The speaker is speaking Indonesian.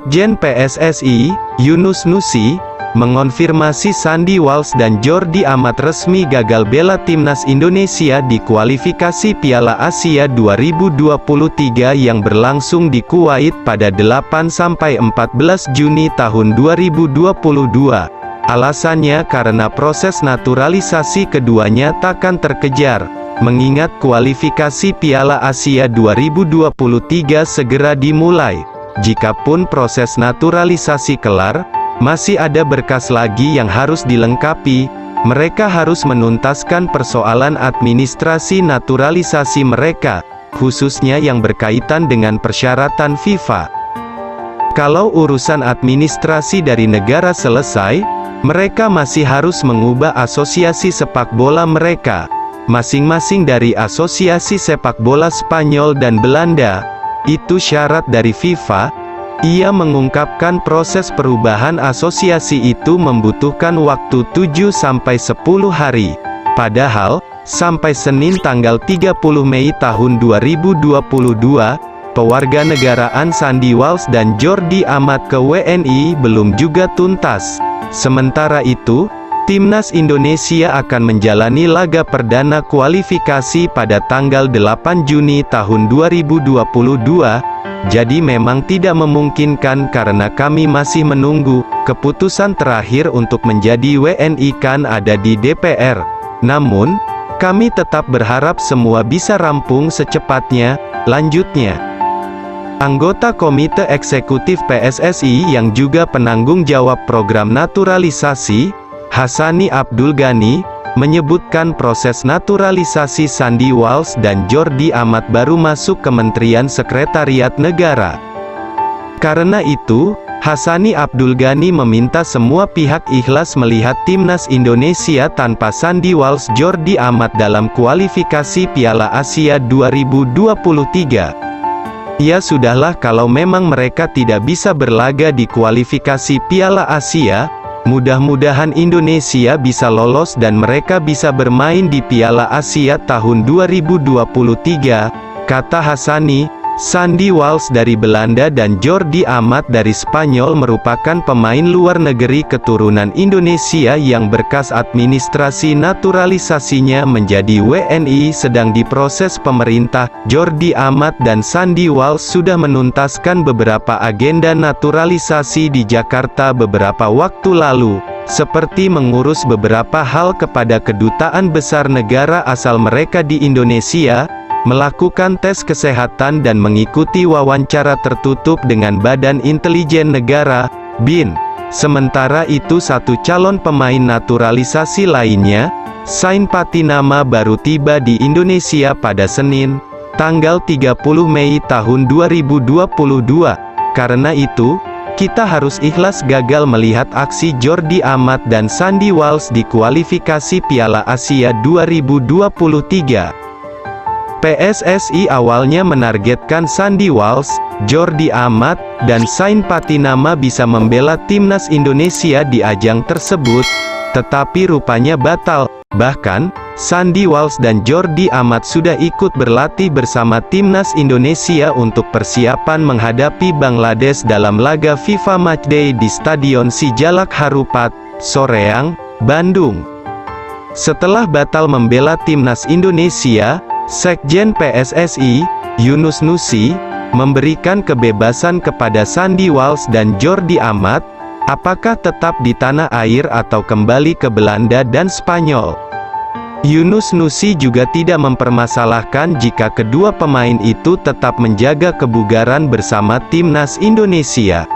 Sekjen PSSI, Yunus Nusi, mengonfirmasi Sandy Walsh dan Jordi Amat resmi gagal bela timnas Indonesia di kualifikasi Piala Asia 2023 yang berlangsung di Kuwait pada 8–14 Juni tahun 2022. Alasannya karena proses naturalisasi keduanya takkan terkejar, mengingat kualifikasi Piala Asia 2023 segera dimulai. Jikapun proses naturalisasi kelar, masih ada berkas lagi yang harus dilengkapi. Mereka harus menuntaskan persoalan administrasi naturalisasi mereka, khususnya yang berkaitan dengan persyaratan FIFA. Kalau urusan administrasi dari negara selesai, mereka masih harus mengubah asosiasi sepak bola mereka, masing-masing dari asosiasi sepak bola Spanyol dan Belanda. Itu syarat dari FIFA. Ia mengungkapkan proses perubahan asosiasi itu membutuhkan waktu 7–10 hari. Padahal, sampai Senin tanggal 30 Mei tahun 2022, pewarganegaraan Sandy Walsh dan Jordi Amat ke WNI belum juga tuntas. Sementara itu, Timnas Indonesia akan menjalani laga perdana kualifikasi pada tanggal 8 Juni tahun 2022. Jadi memang tidak memungkinkan karena kami masih menunggu keputusan terakhir untuk menjadi WNI kan ada di DPR. Namun, kami tetap berharap semua bisa rampung secepatnya, lanjutnya. Anggota Komite Eksekutif PSSI yang juga penanggung jawab program naturalisasi, Hassani Abdul Ghani, menyebutkan proses naturalisasi Sandy Walsh dan Jordi Amat baru masuk Kementerian Sekretariat Negara. Karena itu, Hassani Abdul Ghani meminta semua pihak ikhlas melihat timnas Indonesia tanpa Sandy Walsh Jordi Amat dalam kualifikasi Piala Asia 2023. Ya sudahlah, kalau memang mereka tidak bisa berlaga di kualifikasi Piala Asia, mudah-mudahan Indonesia bisa lolos dan mereka bisa bermain di Piala Asia tahun 2023, kata Hassani. Sandy Walsh dari Belanda dan Jordi Amat dari Spanyol merupakan pemain luar negeri keturunan Indonesia yang berkas administrasi naturalisasinya menjadi WNI sedang diproses pemerintah. Jordi Amat dan Sandy Walsh sudah menuntaskan beberapa agenda naturalisasi di Jakarta beberapa waktu lalu, seperti mengurus beberapa hal kepada kedutaan besar negara asal mereka di Indonesia, melakukan tes kesehatan dan mengikuti wawancara tertutup dengan Badan Intelijen Negara, BIN. Sementara itu satu calon pemain naturalisasi lainnya, Sain Patinama baru tiba di Indonesia pada Senin, tanggal 30 Mei tahun 2022. Karena itu, kita harus ikhlas gagal melihat aksi Jordi Amat dan Sandy Walsh di kualifikasi Piala Asia 2023. PSSI awalnya menargetkan Sandy Walsh, Jordi Amat, dan Sain Patinama bisa membela timnas Indonesia di ajang tersebut, tetapi rupanya batal. Bahkan, Sandy Walsh dan Jordi Amat sudah ikut berlatih bersama timnas Indonesia untuk persiapan menghadapi Bangladesh dalam laga FIFA Matchday di Stadion Sijalak Harupat, Soreang, Bandung. Setelah batal membela timnas Indonesia, Sekjen PSSI, Yunus Nusi, memberikan kebebasan kepada Sandy Walsh dan Jordi Amat, apakah tetap di tanah air atau kembali ke Belanda dan Spanyol. Yunus Nusi juga tidak mempermasalahkan jika kedua pemain itu tetap menjaga kebugaran bersama timnas Indonesia.